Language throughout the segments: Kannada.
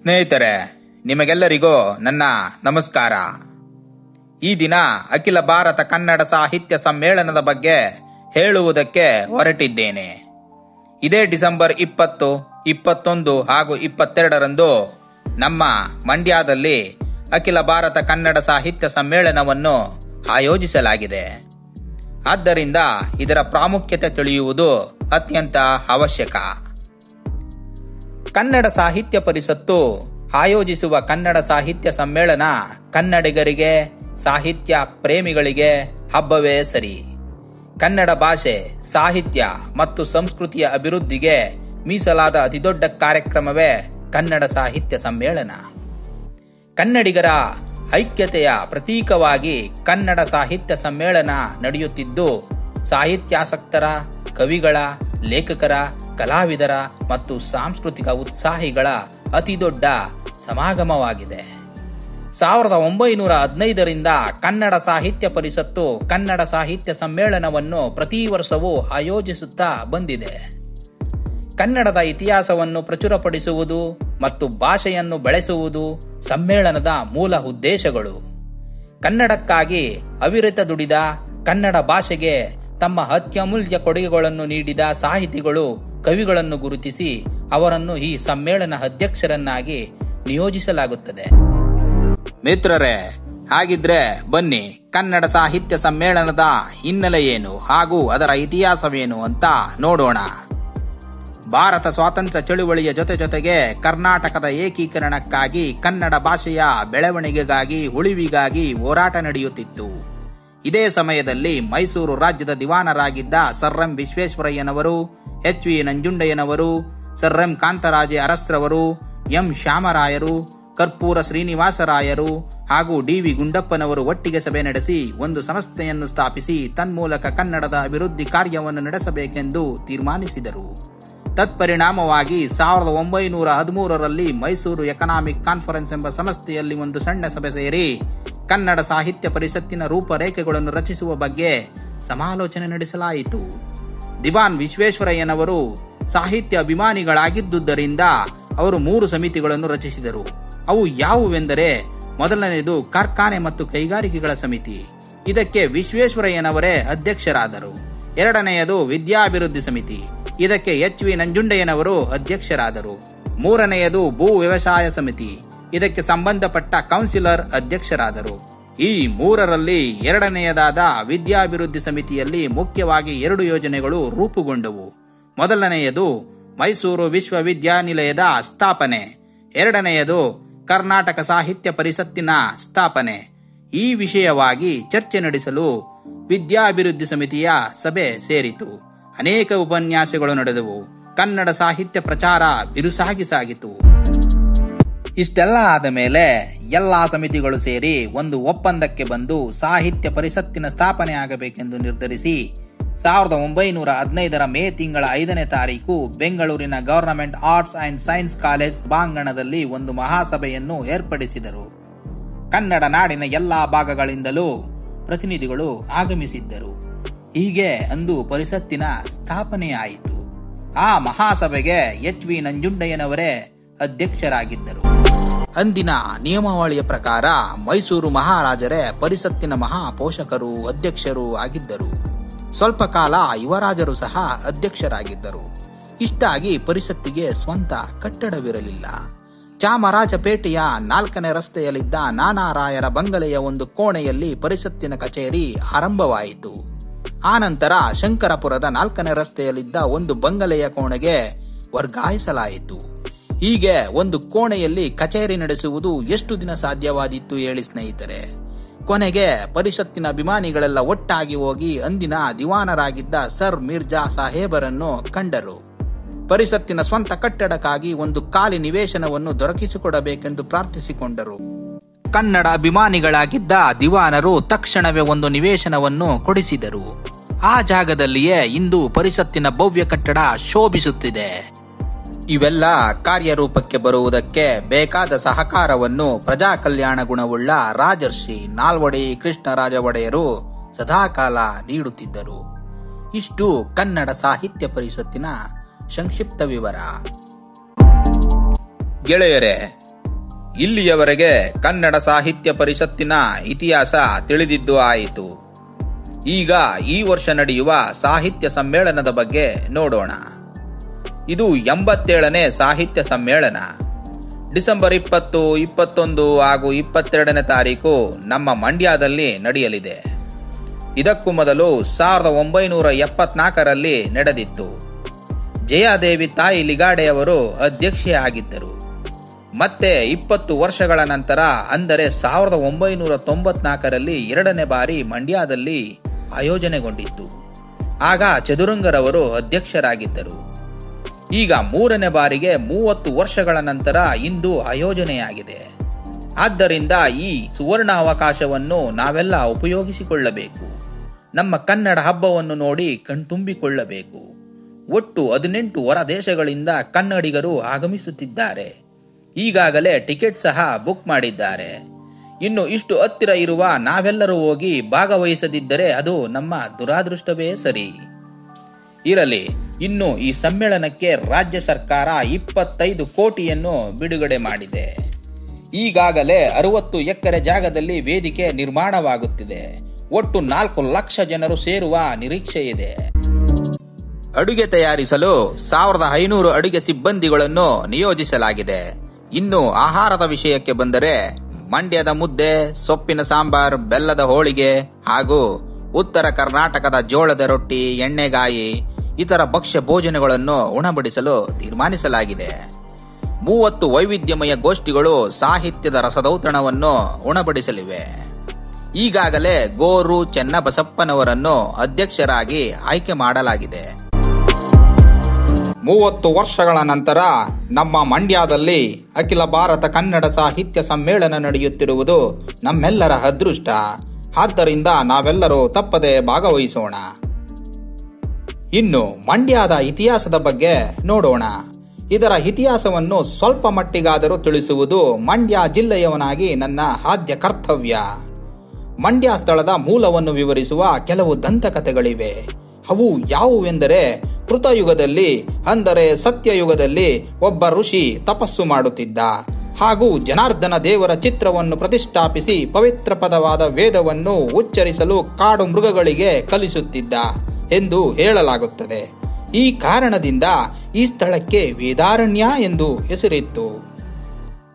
ಸ್ನೇಹಿತರೆ, ನಿಮಗೆಲ್ಲರಿಗೂ ನನ್ನ ನಮಸ್ಕಾರ. ಈ ದಿನ ಅಖಿಲ ಭಾರತ ಕನ್ನಡ ಸಾಹಿತ್ಯ ಸಮ್ಮೇಳನದ ಬಗ್ಗೆ ಹೇಳುವುದಕ್ಕೆ ಹೊರಟಿದ್ದೇನೆ. ಇದೇ ಡಿಸೆಂಬರ್ 20, 21 ಹಾಗೂ 22ರಂದು ನಮ್ಮ ಮಂಡ್ಯದಲ್ಲಿ ಅಖಿಲ ಭಾರತ ಕನ್ನಡ ಸಾಹಿತ್ಯ ಸಮ್ಮೇಳನವನ್ನು ಆಯೋಜಿಸಲಾಗಿದೆ. ಆದ್ದರಿಂದ ಇದರ ಪ್ರಾಮುಖ್ಯತೆ ತಿಳಿಯುವುದು ಅತ್ಯಂತ ಅವಶ್ಯಕ. ಕನ್ನಡ ಸಾಹಿತ್ಯ ಪರಿಷತ್ತು ಆಯೋಜಿಸುವ ಕನ್ನಡ ಸಾಹಿತ್ಯ ಸಮ್ಮೇಳನ ಕನ್ನಡಿಗರಿಗೆ, ಸಾಹಿತ್ಯ ಪ್ರೇಮಿಗಳಿಗೆ ಹಬ್ಬವೇ ಸರಿ. ಕನ್ನಡ ಭಾಷೆ, ಸಾಹಿತ್ಯ ಮತ್ತು ಸಂಸ್ಕೃತಿಯ ಅಭಿವೃದ್ಧಿಗೆ ಮೀಸಲಾದ ಅತಿದೊಡ್ಡ ಕಾರ್ಯಕ್ರಮವೇ ಕನ್ನಡ ಸಾಹಿತ್ಯ ಸಮ್ಮೇಳನ. ಕನ್ನಡಿಗರ ಐಕ್ಯತೆಯ ಪ್ರತೀಕವಾಗಿ ಕನ್ನಡ ಸಾಹಿತ್ಯ ಸಮ್ಮೇಳನ ನಡೆಯುತ್ತಿದ್ದು, ಸಾಹಿತ್ಯಾಸಕ್ತರ, ಕವಿಗಳ, ಲೇಖಕರ, ಕಲಾವಿದರ ಮತ್ತು ಸಾಂಸ್ಕೃತಿಕ ಉತ್ಸಾಹಿಗಳ ಅತಿದೊಡ್ಡ ಸಮಾಗಮವಾಗಿದೆ. 1915ರಿಂದ ಕನ್ನಡ ಸಾಹಿತ್ಯ ಪರಿಷತ್ತು ಕನ್ನಡ ಸಾಹಿತ್ಯ ಸಮ್ಮೇಳನವನ್ನು ಪ್ರತಿ ವರ್ಷವೂ ಆಯೋಜಿಸುತ್ತಾ ಬಂದಿದೆ. ಕನ್ನಡದ ಇತಿಹಾಸವನ್ನು ಪ್ರಚುರಪಡಿಸುವುದು ಮತ್ತು ಭಾಷೆಯನ್ನು ಬೆಳೆಸುವುದು ಸಮ್ಮೇಳನದ ಮೂಲ ಉದ್ದೇಶಗಳು. ಕನ್ನಡಕ್ಕಾಗಿ ಅವಿರತ ದುಡಿದ, ಕನ್ನಡ ಭಾಷೆಗೆ ತಮ್ಮ ಅತ್ಯಮೂಲ್ಯ ಕೊಡುಗೆಗಳನ್ನು ನೀಡಿದ ಸಾಹಿತಿಗಳು, ಕವಿಗಳನ್ನು ಗುರುತಿಸಿ ಅವರನ್ನು ಈ ಸಮ್ಮೇಳನ ಅಧ್ಯಕ್ಷರನ್ನಾಗಿ ನಿಯೋಜಿಸಲಾಗುತ್ತದೆ. ಮಿತ್ರರೇ, ಹಾಗಿದ್ರೆ ಬನ್ನಿ ಕನ್ನಡ ಸಾಹಿತ್ಯ ಸಮ್ಮೇಳನದ ಹಿನ್ನೆಲೆ ಏನು ಹಾಗೂ ಅದರ ಇತಿಹಾಸವೇನು ಅಂತ ನೋಡೋಣ. ಭಾರತ ಸ್ವಾತಂತ್ರ್ಯ ಚಳುವಳಿಯ ಜೊತೆಗೆ ಕರ್ನಾಟಕದ ಏಕೀಕರಣಕ್ಕಾಗಿ, ಕನ್ನಡ ಭಾಷೆಯ ಬೆಳವಣಿಗೆಗಾಗಿ, ಉಳಿವಿಗಾಗಿ ಹೋರಾಟ ನಡೆಯುತ್ತಿತ್ತು. ಇದೇ ಸಮಯದಲ್ಲಿ ಮೈಸೂರು ರಾಜ್ಯದ ದಿವಾನರಾಗಿದ್ದ ಸರ್ ಎಂ ವಿಶ್ವೇಶ್ವರಯ್ಯನವರು, ಎಚ್ ವಿ ನಂಜುಂಡಯ್ಯನವರು, ಸರ್ ಎಂ ಕಾಂತರಾಜೆ ಅರಸ್ರವರು, ಎಂ ಶ್ಯಾಮರಾಯರು, ಕರ್ಪೂರ ಶ್ರೀನಿವಾಸರಾಯರು ಹಾಗೂ ಡಿ ವಿ ಗುಂಡಪ್ಪನವರು ಒಟ್ಟಿಗೆ ಸಭೆ ನಡೆಸಿ ಒಂದು ಸಂಸ್ಥೆಯನ್ನು ಸ್ಥಾಪಿಸಿ ತನ್ಮೂಲಕ ಕನ್ನಡದ ಅಭಿವೃದ್ಧಿ ಕಾರ್ಯವನ್ನು ನಡೆಸಬೇಕೆಂದು ತೀರ್ಮಾನಿಸಿದರು. ತತ್ಪರಿಣಾಮವಾಗಿ 1913ರಲ್ಲಿ ಮೈಸೂರು ಎಕನಾಮಿಕ್ ಕಾನ್ಫರೆನ್ಸ್ ಎಂಬ ಸಂಸ್ಥೆಯಲ್ಲಿ ಒಂದು ಸಣ್ಣ ಸಭೆ ಸೇರಿ ಕನ್ನಡ ಸಾಹಿತ್ಯ ಪರಿಷತ್ತಿನ ರೂಪರೇಖೆಗಳನ್ನು ರಚಿಸುವ ಬಗ್ಗೆ ಸಮಾಲೋಚನೆ ನಡೆಸಲಾಯಿತು. ದಿವಾನ್ ವಿಶ್ವೇಶ್ವರಯ್ಯನವರು ಸಾಹಿತ್ಯ ಅಭಿಮಾನಿಗಳಾಗಿದ್ದುದರಿಂದ ಅವರು 3 ಸಮಿತಿಗಳನ್ನು ರಚಿಸಿದರು. ಅವು ಯಾವುವೆಂದರೆ, ಮೊದಲನೆಯದು ಕಾರ್ಖಾನೆ ಮತ್ತು ಕೈಗಾರಿಕೆಗಳ ಸಮಿತಿ. ಇದಕ್ಕೆ ವಿಶ್ವೇಶ್ವರಯ್ಯನವರೇ ಅಧ್ಯಕ್ಷರಾದರು. ಎರಡನೆಯದು ವಿದ್ಯಾಭಿವೃದ್ಧಿ ಸಮಿತಿ. ಇದಕ್ಕೆ ಎಚ್ ವಿ ನಂಜುಂಡಯ್ಯನವರು ಅಧ್ಯಕ್ಷರಾದರು. ಮೂರನೆಯದು ಭೂ ವ್ಯವಸಾಯ ಸಮಿತಿ. ಇದಕ್ಕೆ ಸಂಬಂಧಪಟ್ಟ ಕೌನ್ಸಿಲರ್ ಅಧ್ಯಕ್ಷರಾದರು. ಈ 3ರಲ್ಲಿ ಎರಡನೆಯದಾದ ವಿದ್ಯಾಭಿವೃದ್ಧಿ ಸಮಿತಿಯಲ್ಲಿ ಮುಖ್ಯವಾಗಿ 2 ಯೋಜನೆಗಳು ರೂಪುಗೊಂಡವು. ಮೊದಲನೆಯದು ಮೈಸೂರು ವಿಶ್ವವಿದ್ಯಾನಿಲಯದ ಸ್ಥಾಪನೆ, ಎರಡನೆಯದು ಕರ್ನಾಟಕ ಸಾಹಿತ್ಯ ಪರಿಷತ್ತಿನ ಸ್ಥಾಪನೆ. ಈ ವಿಷಯವಾಗಿ ಚರ್ಚೆ ನಡೆಸಲು ವಿದ್ಯಾಭಿವೃದ್ಧಿ ಸಮಿತಿಯ ಸಭೆ ಸೇರಿತು. ಅನೇಕ ಉಪನ್ಯಾಸಗಳು ನಡೆದವು. ಕನ್ನಡ ಸಾಹಿತ್ಯ ಪ್ರಚಾರ ಬಿರುಸಾಗಿ ಸಾಗಿತು. ಇಷ್ಟೆಲ್ಲ ಆದ ಮೇಲೆ ಎಲ್ಲಾ ಸಮಿತಿಗಳು ಸೇರಿ ಒಂದು ಒಪ್ಪಂದಕ್ಕೆ ಬಂದು ಸಾಹಿತ್ಯ ಪರಿಷತ್ತಿನ ಸ್ಥಾಪನೆ ಆಗಬೇಕೆಂದು ನಿರ್ಧರಿಸಿ 1915ರ ಮೇ ತಿಂಗಳ 5ನೇ ತಾರೀಕು ಬೆಂಗಳೂರಿನ government arts and science college ಸಭಾಂಗಣದಲ್ಲಿ ಒಂದು ಮಹಾಸಭೆಯನ್ನು ಏರ್ಪಡಿಸಿದರು. ಕನ್ನಡ ನಾಡಿನ ಎಲ್ಲಾ ಭಾಗಗಳಿಂದಲೂ ಪ್ರತಿನಿಧಿಗಳು ಆಗಮಿಸಿದ್ದರು. ಹೀಗೆ ಅಂದು ಪರಿಷತ್ತಿನ ಸ್ಥಾಪನೆಯಾಯಿತು. ಆ ಮಹಾಸಭೆಗೆ ಎಚ್ ವಿ ನಂಜುಂಡಯ್ಯನವರೇ ಅಧ್ಯಕ್ಷರಾಗಿದ್ದರು. ಅಂದಿನ ನಿಯಮಾವಳಿಯ ಪ್ರಕಾರ ಮೈಸೂರು ಮಹಾರಾಜರೇ ಪರಿಷತ್ತಿನ ಮಹಾಪೋಷಕರು, ಅಧ್ಯಕ್ಷರು ಆಗಿದ್ದರು. ಸ್ವಲ್ಪ ಕಾಲ ಯುವರಾಜರು ಸಹ ಅಧ್ಯಕ್ಷರಾಗಿದ್ದರು. ಇಷ್ಟಾಗಿ ಪರಿಷತ್ತಿಗೆ ಸ್ವಂತ ಕಟ್ಟಡವಿರಲಿಲ್ಲ. ಚಾಮರಾಜಪೇಟೆಯ 4ನೇ ರಸ್ತೆಯಲ್ಲಿದ್ದ ನಾನಾರಾಯರ ಬಂಗಲೆಯ ಒಂದು ಕೋಣೆಯಲ್ಲಿ ಪರಿಷತ್ತಿನ ಕಚೇರಿ ಆರಂಭವಾಯಿತು. ಆನಂತರ ಶಂಕರಪುರದ 4ನೇ ರಸ್ತೆಯಲ್ಲಿದ್ದ ಒಂದು ಬಂಗಲೆಯ ಕೋಣೆಗೆ ವರ್ಗಾಯಿಸಲಾಯಿತು. ಹೀಗೆ ಒಂದು ಕೋಣೆಯಲ್ಲಿ ಕಚೇರಿ ನಡೆಸುವುದು ಎಷ್ಟು ದಿನ ಸಾಧ್ಯವಾದಿತ್ತು ಹೇಳಿ ಸ್ನೇಹಿತರೆ. ಕೊನೆಗೆ ಪರಿಷತ್ತಿನ ಅಭಿಮಾನಿಗಳೆಲ್ಲ ಒಟ್ಟಾಗಿ ಹೋಗಿ ಅಂದಿನ ದಿವಾನರಾಗಿದ್ದ ಸರ್ ಮಿರ್ಜಾ ಸಾಹೇಬರನ್ನು ಕಂಡರು. ಪರಿಷತ್ತಿನ ಸ್ವಂತ ಕಟ್ಟಡಕ್ಕಾಗಿ ಒಂದು ಖಾಲಿ ನಿವೇಶನವನ್ನು ದೊರಕಿಸಿಕೊಡಬೇಕೆಂದು ಪ್ರಾರ್ಥಿಸಿಕೊಂಡರು. ಕನ್ನಡ ಅಭಿಮಾನಿಗಳಾಗಿದ್ದ ದಿವಾನರು ತಕ್ಷಣವೇ ಒಂದು ನಿವೇಶನವನ್ನು ಕೊಡಿಸಿದರು. ಆ ಜಾಗದಲ್ಲಿಯೇ ಇಂದು ಪರಿಷತ್ತಿನ ಭವ್ಯ ಕಟ್ಟಡ ಶೋಭಿಸುತ್ತಿದೆ. ಇವೆಲ್ಲ ಕಾರ್ಯರೂಪಕ್ಕೆ ಬರುವುದಕ್ಕೆ ಬೇಕಾದ ಸಹಕಾರವನ್ನು ಪ್ರಜಾ ಕಲ್ಯಾಣ ಗುಣವುಳ್ಳ ರಾಜರ್ಷಿ ನಾಲ್ವಡಿ ಕೃಷ್ಣರಾಜ ಒಡೆಯರು ಸದಾಕಾಲ ನೀಡುತ್ತಿದ್ದರು. ಇಷ್ಟು ಕನ್ನಡ ಸಾಹಿತ್ಯ ಪರಿಷತ್ತಿನ ಸಂಕ್ಷಿಪ್ತ ವಿವರ. ಗೆಳೆಯರೇ, ಇಲ್ಲಿಯವರೆಗೆ ಕನ್ನಡ ಸಾಹಿತ್ಯ ಪರಿಷತ್ತಿನ ಇತಿಹಾಸ ತಿಳಿದಿದ್ದು ಆಯಿತು. ಈಗ ಈ ವರ್ಷ ನಡೆಯುವ ಸಾಹಿತ್ಯ ಸಮ್ಮೇಳನದ ಬಗ್ಗೆ ನೋಡೋಣ. ಇದು 87ನೇ ಸಾಹಿತ್ಯ ಸಮ್ಮೇಳನ. ಡಿಸೆಂಬರ್ 20, 21 ಹಾಗೂ 22ನೇ ತಾರೀಕು ನಮ್ಮ ಮಂಡ್ಯದಲ್ಲಿ ನಡೆಯಲಿದೆ. ಇದಕ್ಕೂ ಮೊದಲು 1974ರಲ್ಲಿ ನಡೆದಿತ್ತು. ಜಯಾದೇವಿ ತಾಯಿ ಲಿಗಾಡೆಯವರು ಅಧ್ಯಕ್ಷೆಯಾಗಿದ್ದರು. ಮತ್ತೆ 20 ವರ್ಷಗಳ ನಂತರ ಅಂದರೆ 1994ರಲ್ಲಿ 2ನೇ ಬಾರಿ ಮಂಡ್ಯದಲ್ಲಿ ಆಯೋಜನೆಗೊಂಡಿತ್ತು. ಆಗ ಚದುರಂಗರವರು ಅಧ್ಯಕ್ಷರಾಗಿದ್ದರು. ಈಗ 3ನೇ ಬಾರಿಗೆ 30 ವರ್ಷಗಳ ನಂತರ ಇಂದು ಆಯೋಜನೆಯಾಗಿದೆ. ಆದ್ದರಿಂದ ಈ ಸುವರ್ಣ ಅವಕಾಶವನ್ನು ನಾವೆಲ್ಲ ಉಪಯೋಗಿಸಿಕೊಳ್ಳಬೇಕು. ನಮ್ಮ ಕನ್ನಡ ಹಬ್ಬವನ್ನು ನೋಡಿ ಕಣ್ತುಂಬಿಕೊಳ್ಳಬೇಕು. ಒಟ್ಟು 18 ಹೊರ ದೇಶಗಳಿಂದ ಕನ್ನಡಿಗರು ಆಗಮಿಸುತ್ತಿದ್ದಾರೆ. ಈಗಾಗಲೇ ಟಿಕೆಟ್ ಸಹ ಬುಕ್ ಮಾಡಿದ್ದಾರೆ. ಇನ್ನು ಇಷ್ಟು ಹತ್ತಿರ ಇರುವ ನಾವೆಲ್ಲರೂ ಹೋಗಿ ಭಾಗವಹಿಸದಿದ್ದರೆ ಅದು ನಮ್ಮ ದುರಾದೃಷ್ಟವೇ ಸರಿ. ಇರಲಿ, ಇನ್ನು ಈ ಸಮ್ಮೇಳನಕ್ಕೆ ರಾಜ್ಯ ಸರ್ಕಾರ 25 ಕೋಟಿಯನ್ನು ಬಿಡುಗಡೆ ಮಾಡಿದೆ. ಈಗಾಗಲೇ 60 ಎಕರೆ ಜಾಗದಲ್ಲಿ ವೇದಿಕೆ ನಿರ್ಮಾಣವಾಗುತ್ತಿದೆ. ಒಟ್ಟು 4 ಲಕ್ಷ ಜನರು ಸೇರುವ ನಿರೀಕ್ಷೆ ಇದೆ. ಅಡುಗೆ ತಯಾರಿಸಲು 1500 ಅಡುಗೆ ಸಿಬ್ಬಂದಿಗಳನ್ನು ನಿಯೋಜಿಸಲಾಗಿದೆ. ಇನ್ನು ಆಹಾರದ ವಿಷಯಕ್ಕೆ ಬಂದರೆ ಮಂಡ್ಯದ ಮುದ್ದೆ, ಸೊಪ್ಪಿನ ಸಾಂಬಾರ್, ಬೆಲ್ಲದ ಹೋಳಿಗೆ ಹಾಗೂ ಉತ್ತರ ಕರ್ನಾಟಕದ ಜೋಳದ ರೊಟ್ಟಿ, ಎಣ್ಣೆಗಾಯಿ ಇತರ ಭಕ್ಷ್ಯ ಭೋಜನಗಳನ್ನು ಉಣಬಡಿಸಲು ತೀರ್ಮಾನಿಸಲಾಗಿದೆ. 30 ವೈವಿಧ್ಯಮಯ ಗೋಷ್ಠಿಗಳು ಸಾಹಿತ್ಯದ ರಸದೌತಣವನ್ನು ಉಣಬಡಿಸಲಿವೆ. ಈಗಾಗಲೇ ಗೋರು ಚೆನ್ನಬಸಪ್ಪನವರನ್ನು ಅಧ್ಯಕ್ಷರಾಗಿ ಆಯ್ಕೆ ಮಾಡಲಾಗಿದೆ. 30 ವರ್ಷಗಳ ನಂತರ ನಮ್ಮ ಮಂಡ್ಯದಲ್ಲಿ ಅಖಿಲ ಭಾರತ ಕನ್ನಡ ಸಾಹಿತ್ಯ ಸಮ್ಮೇಳನ ನಡೆಯುತ್ತಿರುವುದು ನಮ್ಮೆಲ್ಲರ ಅದೃಷ್ಟ. ಆದ್ದರಿಂದ ನಾವೆಲ್ಲರೂ ತಪ್ಪದೆ ಭಾಗವಹಿಸೋಣ. ಇನ್ನು ಮಂಡ್ಯದ ಇತಿಹಾಸದ ಬಗ್ಗೆ ನೋಡೋಣ. ಇದರ ಇತಿಹಾಸವನ್ನು ಸ್ವಲ್ಪ ಮಟ್ಟಿಗಾದರೂ ತಿಳಿಸುವುದು ಮಂಡ್ಯ ಜಿಲ್ಲೆಯವನಾಗಿ ನನ್ನ ಆದ್ಯ ಕರ್ತವ್ಯ. ಮಂಡ್ಯ ಸ್ಥಳದ ಮೂಲವನ್ನು ವಿವರಿಸುವ ಕೆಲವು ದಂತಕಥೆಗಳಿವೆ. ಅವು ಯಾವುವೆಂದರೆ, ಕೃತಯುಗದಲ್ಲಿ ಅಂದರೆ ಸತ್ಯಯುಗದಲ್ಲಿ ಒಬ್ಬ ಋಷಿ ತಪಸ್ಸು ಮಾಡುತ್ತಿದ್ದ ಹಾಗೂ ಜನಾರ್ದನ ದೇವರ ಚಿತ್ರವನ್ನು ಪ್ರತಿಷ್ಠಾಪಿಸಿ ಪವಿತ್ರ ಪದವಾದ ವೇದವನ್ನು ಉಚ್ಚರಿಸಲು ಕಾಡು ಮೃಗಗಳಿಗೆ ಕಲಿಸುತ್ತಿದ್ದ ಎಂದು ಹೇಳಲಾಗುತ್ತದೆ. ಈ ಕಾರಣದಿಂದ ಈ ಸ್ಥಳಕ್ಕೆ ವೇದಾರಣ್ಯ ಎಂದು ಹೆಸರಿತ್ತು.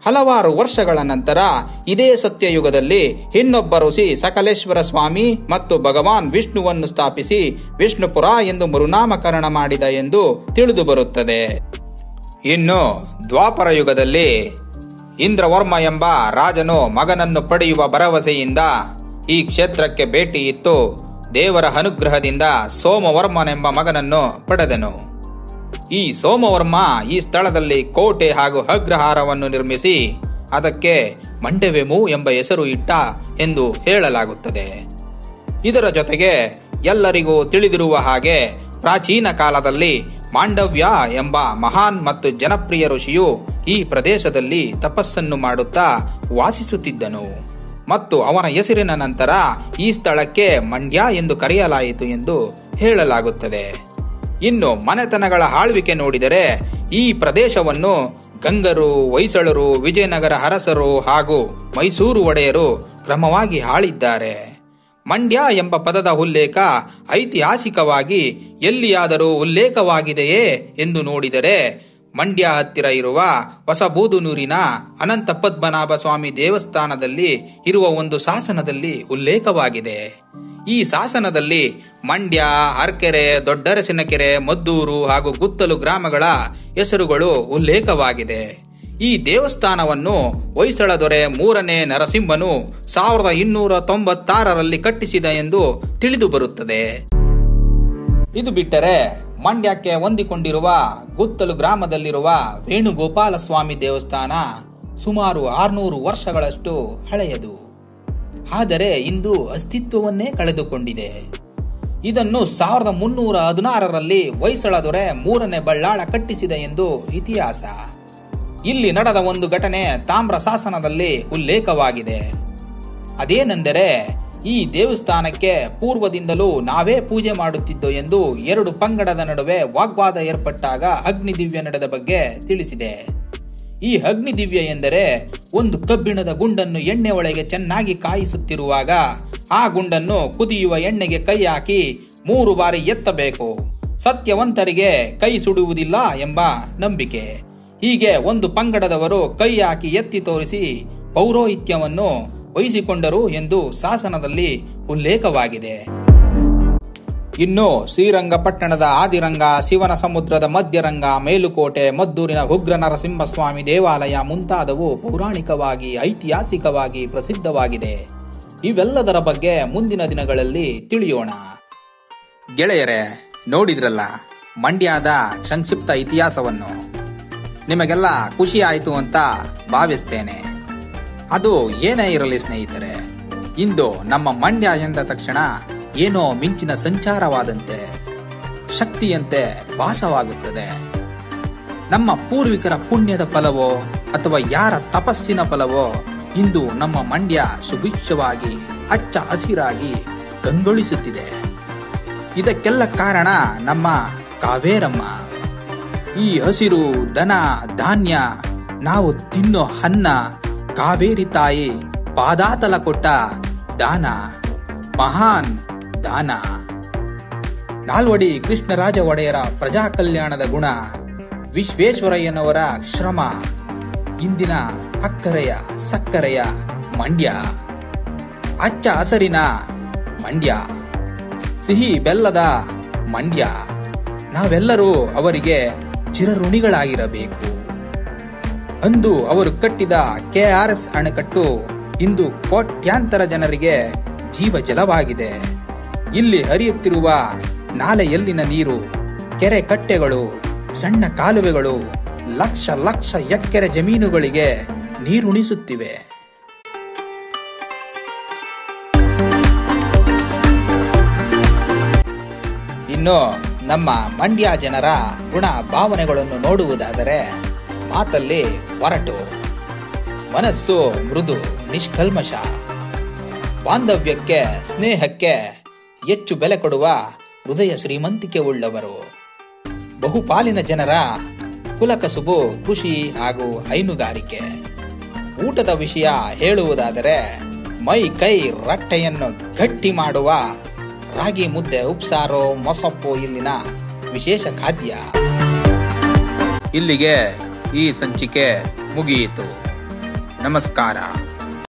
ಹಲವಾರು ವರ್ಷಗಳ ನಂತರ ಇದೇ ಸತ್ಯಯುಗದಲ್ಲಿ ಇನ್ನೊಬ್ಬ ಋಷಿ ಸಕಲೇಶ್ವರ ಸ್ವಾಮಿ ಮತ್ತು ಭಗವಾನ್ ವಿಷ್ಣುವನ್ನು ಸ್ಥಾಪಿಸಿ ವಿಷ್ಣುಪುರ ಎಂದು ಮರುನಾಮಕರಣ ಮಾಡಿದ ಎಂದು ತಿಳಿದು ಬರುತ್ತದೆ. ಇನ್ನು ದ್ವಾಪರ ಯುಗದಲ್ಲಿ ಇಂದ್ರವರ್ಮ ಎಂಬ ರಾಜನು ಮಗನನ್ನು ಪಡೆಯುವ ಭರವಸೆಯಿಂದ ಈ ಕ್ಷೇತ್ರಕ್ಕೆ ಭೇಟಿ ಇತ್ತು. ದೇವರ ಅನುಗ್ರಹದಿಂದ ಸೋಮವರ್ಮನೆಂಬ ಮಗನನ್ನು ಪಡೆದನು. ಈ ಸೋಮವರ್ಮ ಈ ಸ್ಥಳದಲ್ಲಿ ಕೋಟೆ ಹಾಗೂ ಅಗ್ರಹಾರವನ್ನು ನಿರ್ಮಿಸಿ ಅದಕ್ಕೆ ಮಂಡವೆಮು ಎಂಬ ಹೆಸರು ಇಟ್ಟ ಎಂದು ಹೇಳಲಾಗುತ್ತದೆ. ಇದರ ಜೊತೆಗೆ ಎಲ್ಲರಿಗೂ ತಿಳಿದಿರುವ ಹಾಗೆ ಪ್ರಾಚೀನ ಕಾಲದಲ್ಲಿ ಮಾಂಡವ್ಯ ಎಂಬ ಮಹಾನ್ ಮತ್ತು ಜನಪ್ರಿಯ ಋಷಿಯು ಈ ಪ್ರದೇಶದಲ್ಲಿ ತಪಸ್ಸನ್ನು ಮಾಡುತ್ತಾ ವಾಸಿಸುತ್ತಿದ್ದನು ಮತ್ತು ಅವನ ಹೆಸರಿನ ನಂತರ ಈ ಸ್ಥಳಕ್ಕೆ ಮಂಡ್ಯ ಎಂದು ಕರೆಯಲಾಯಿತು ಎಂದು ಹೇಳಲಾಗುತ್ತದೆ. ಇನ್ನು ಮನೆತನಗಳ ಆಳ್ವಿಕೆ ನೋಡಿದರೆ ಈ ಪ್ರದೇಶವನ್ನು ಗಂಗರು, ಹೊಯ್ಸಳರು, ವಿಜಯನಗರ ಅರಸರು ಹಾಗೂ ಮೈಸೂರು ಒಡೆಯರು ಕ್ರಮವಾಗಿ ಆಳಿದ್ದಾರೆ. ಮಂಡ್ಯ ಎಂಬ ಪದದ ಉಲ್ಲೇಖ ಐತಿಹಾಸಿಕವಾಗಿ ಎಲ್ಲಿಯಾದರೂ ಉಲ್ಲೇಖವಾಗಿದೆಯೇ ಎಂದು ನೋಡಿದರೆ ಮಂಡ್ಯ ಹತ್ತಿರ ಇರುವ ಹೊಸಬೂದುನೂರಿನ ಅನಂತ ಪದ್ಮನಾಭ ಸ್ವಾಮಿ ದೇವಸ್ಥಾನದಲ್ಲಿ ಇರುವ ಒಂದು ಶಾಸನದಲ್ಲಿ ಉಲ್ಲೇಖವಾಗಿದೆ. ಈ ಶಾಸನದಲ್ಲಿ ಮಂಡ್ಯ, ಅರ್ಕೆರೆ, ದೊಡ್ಡರಸಿನಕೆರೆ, ಮದ್ದೂರು ಹಾಗೂ ಗುತ್ತಲು ಗ್ರಾಮಗಳ ಹೆಸರುಗಳು ಉಲ್ಲೇಖವಾಗಿದೆ. ಈ ದೇವಸ್ಥಾನವನ್ನು ಹೊಯ್ಸಳ ದೊರೆ 3ನೇ ನರಸಿಂಹನು 1296ರಲ್ಲಿ ಕಟ್ಟಿಸಿದ ಎಂದು ತಿಳಿದು ಬರುತ್ತದೆ. ಇದು ಬಿಟ್ಟರೆ ಮಂಡ್ಯಕ್ಕೆ ಹೊಂದಿಕೊಂಡಿರುವ ಗುತ್ತಲು ಗ್ರಾಮದಲ್ಲಿರುವ ವೇಣುಗೋಪಾಲ ಸ್ವಾಮಿ ದೇವಸ್ಥಾನ ಸುಮಾರು 600 ವರ್ಷಗಳಷ್ಟು ಹಳೆಯದು. ಆದರೆ ಇಂದು ಅಸ್ತಿತ್ವವನ್ನೇ ಕಳೆದುಕೊಂಡಿದೆ. ಇದನ್ನು 1316ರಲ್ಲಿ ಹೊಯ್ಸಳ ದೊರೆ 3ನೇ ಬಳ್ಳಾಳ ಕಟ್ಟಿಸಿದ ಎಂದು ಇತಿಹಾಸ. ಇಲ್ಲಿ ನಡೆದ ಒಂದು ಘಟನೆ ತಾಮ್ರ ಶಾಸನದಲ್ಲಿ ಉಲ್ಲೇಖವಾಗಿದೆ. ಅದೇನೆಂದರೆ, ಈ ದೇವಸ್ಥಾನಕ್ಕೆ ಪೂರ್ವದಿಂದಲೂ ನಾವೇ ಪೂಜೆ ಮಾಡುತ್ತಿದ್ದೋ ಎಂದು 2 ಪಂಗಡದ ನಡುವೆ ವಾಗ್ವಾದ ಏರ್ಪಟ್ಟಾಗ ಅಗ್ನಿದಿವ್ಯ ನಡೆದ ಬಗ್ಗೆ ತಿಳಿಸಿದೆ. ಈ ಅಗ್ನಿದಿವ್ಯ ಎಂದರೆ ಒಂದು ಕಬ್ಬಿಣದ ಗುಂಡನ್ನು ಎಣ್ಣೆ ಒಳಗೆ ಚೆನ್ನಾಗಿ ಕಾಯಿಸುತ್ತಿರುವಾಗ ಆ ಗುಂಡನ್ನು ಕುದಿಯುವ ಎಣ್ಣೆಗೆ ಕೈ ಹಾಕಿ 3 ಬಾರಿ ಎತ್ತಬೇಕು. ಸತ್ಯವಂತರಿಗೆ ಕೈ ಸುಡುವುದಿಲ್ಲ ಎಂಬ ನಂಬಿಕೆ. ಹೀಗೆ ಒಂದು ಪಂಗಡದವರು ಕೈ ಹಾಕಿ ಎತ್ತಿ ತೋರಿಸಿ ಪೌರೋಹಿತ್ಯವನ್ನು ವಹಿಸಿಕೊಂಡರು ಎಂದು ಶಾಸನದಲ್ಲಿ ಉಲ್ಲೇಖವಾಗಿದೆ. ಇನ್ನು ಶ್ರೀರಂಗಪಟ್ಟಣದ ಆದಿರಂಗ, ಶಿವನ ಸಮುದ್ರದ ಮಧ್ಯರಂಗ, ಮೇಲುಕೋಟೆ, ಮದ್ದೂರಿನ ಉಗ್ರ ನರಸಿಂಹಸ್ವಾಮಿ ದೇವಾಲಯ ಮುಂತಾದವು ಪೌರಾಣಿಕವಾಗಿ ಐತಿಹಾಸಿಕವಾಗಿ ಪ್ರಸಿದ್ಧವಾಗಿದೆ. ಇವೆಲ್ಲದರ ಬಗ್ಗೆ ಮುಂದಿನ ದಿನಗಳಲ್ಲಿ ತಿಳಿಯೋಣ. ಗೆಳೆಯರೇ, ನೋಡಿದ್ರಲ್ಲ ಮಂಡ್ಯದ ಸಂಕ್ಷಿಪ್ತ ಇತಿಹಾಸವನ್ನು. ನಿಮಗೆಲ್ಲ ಖುಷಿ ಆಯಿತು ಅಂತ ಭಾವಿಸ್ತೇನೆ. ಅದು ಏನೇ ಇರಲಿ ಸ್ನೇಹಿತರೆ, ಇಂದು ನಮ್ಮ ಮಂಡ್ಯ ಎಂದ ತಕ್ಷಣ ಏನೋ ಮಿಂಚಿನ ಸಂಚಾರವಾದಂತೆ, ಶಕ್ತಿಯಂತೆ ಭಾಸವಾಗುತ್ತದೆ. ನಮ್ಮ ಪೂರ್ವಿಕರ ಪುಣ್ಯದ ಫಲವೋ ಅಥವಾ ಯಾರ ತಪಸ್ಸಿನ ಫಲವೋ ಇಂದು ನಮ್ಮ ಮಂಡ್ಯ ಸುಭಿಕ್ಷವಾಗಿ ಹಚ್ಚ ಹಸಿರಾಗಿ ಕಂಗೊಳಿಸುತ್ತಿದೆ. ಇದಕ್ಕೆಲ್ಲ ಕಾರಣ ನಮ್ಮ ಕಾವೇರಮ್ಮ. ಈ ಹಸಿರು, ದನ, ಧಾನ್ಯ, ನಾವು ತಿನ್ನೋ ಅನ್ನ ಕಾವೇರಿ ತಾಯಿ ಪಾದಾತಲ ಕೊಟ್ಟ ದಾನ, ಮಹಾನ್ ದಾನ. ನಾಲ್ವಡಿ ಕೃಷ್ಣರಾಜ ಒಡೆಯರ ಪ್ರಜಾ ಕಲ್ಯಾಣದ ಗುಣ, ವಿಶ್ವೇಶ್ವರಯ್ಯನವರ ಶ್ರಮ, ಇಂದಿನ ಅಕ್ಕರೆಯ ಸಕ್ಕರೆಯ ಮಂಡ್ಯ, ಹಚ್ಚ ಹಸರಿನ ಮಂಡ್ಯ, ಸಿಹಿ ಬೆಲ್ಲದ ಮಂಡ್ಯ. ನಾವೆಲ್ಲರೂ ಅವರಿಗೆ ಚಿರಋಣಿಗಳಾಗಿರಬೇಕು. ಅಂದು ಅವರು ಕಟ್ಟಿದ KRS ಅಣೆಕಟ್ಟು ಇಂದು ಕೋಟ್ಯಾಂತರ ಜನರಿಗೆ ಜೀವ ಜಲವಾಗಿದೆ. ಇಲ್ಲಿ ಹರಿಯುತ್ತಿರುವ ನಾಲೆಯಲ್ಲಿನ ನೀರು, ಕೆರೆ ಕಟ್ಟೆಗಳು, ಸಣ್ಣ ಕಾಲುವೆಗಳು ಲಕ್ಷ ಲಕ್ಷ ಎಕರೆ ಜಮೀನುಗಳಿಗೆ ನೀರುಣಿಸುತ್ತಿವೆ. ಇನ್ನು ನಮ್ಮ ಮಂಡ್ಯ ಜನರ ಗುಣ ಭಾವನೆಗಳನ್ನು ನೋಡುವುದಾದರೆ ಮಾತಲ್ಲಿ ಒರಟು, ಮನಸ್ಸು ಮೃದು ನಿಷ್ಕಲ್ಮಶ, ಬಾಂಧವ್ಯಕ್ಕೆ ಸ್ನೇಹಕ್ಕೆ ಹೆಚ್ಚು ಬೆಲೆ ಕೊಡುವ ಹೃದಯ ಶ್ರೀಮಂತಿಕೆ ಉಳ್ಳವರು. ಬಹುಪಾಲಿನ ಜನರ ಕುಲಕಸುಬು ಕೃಷಿ ಹಾಗೂ ಹೈನುಗಾರಿಕೆ. ಊಟದ ವಿಷಯ ಹೇಳುವುದಾದರೆ ಮೈ ಕೈ ರಟ್ಟೆಯನ್ನು ಗಟ್ಟಿ ಮಾಡುವ ರಾಗಿ ಮುದ್ದೆ, ಉಪ್ಸಾರು, ಮೊಸಪ್ಪು ಇಲ್ಲಿನ ವಿಶೇಷ ಖಾದ್ಯ. ಇಲ್ಲಿಗೆ ಈ ಸಂಚಿಕೆ ಮುಗಿಯಿತು. ನಮಸ್ಕಾರ.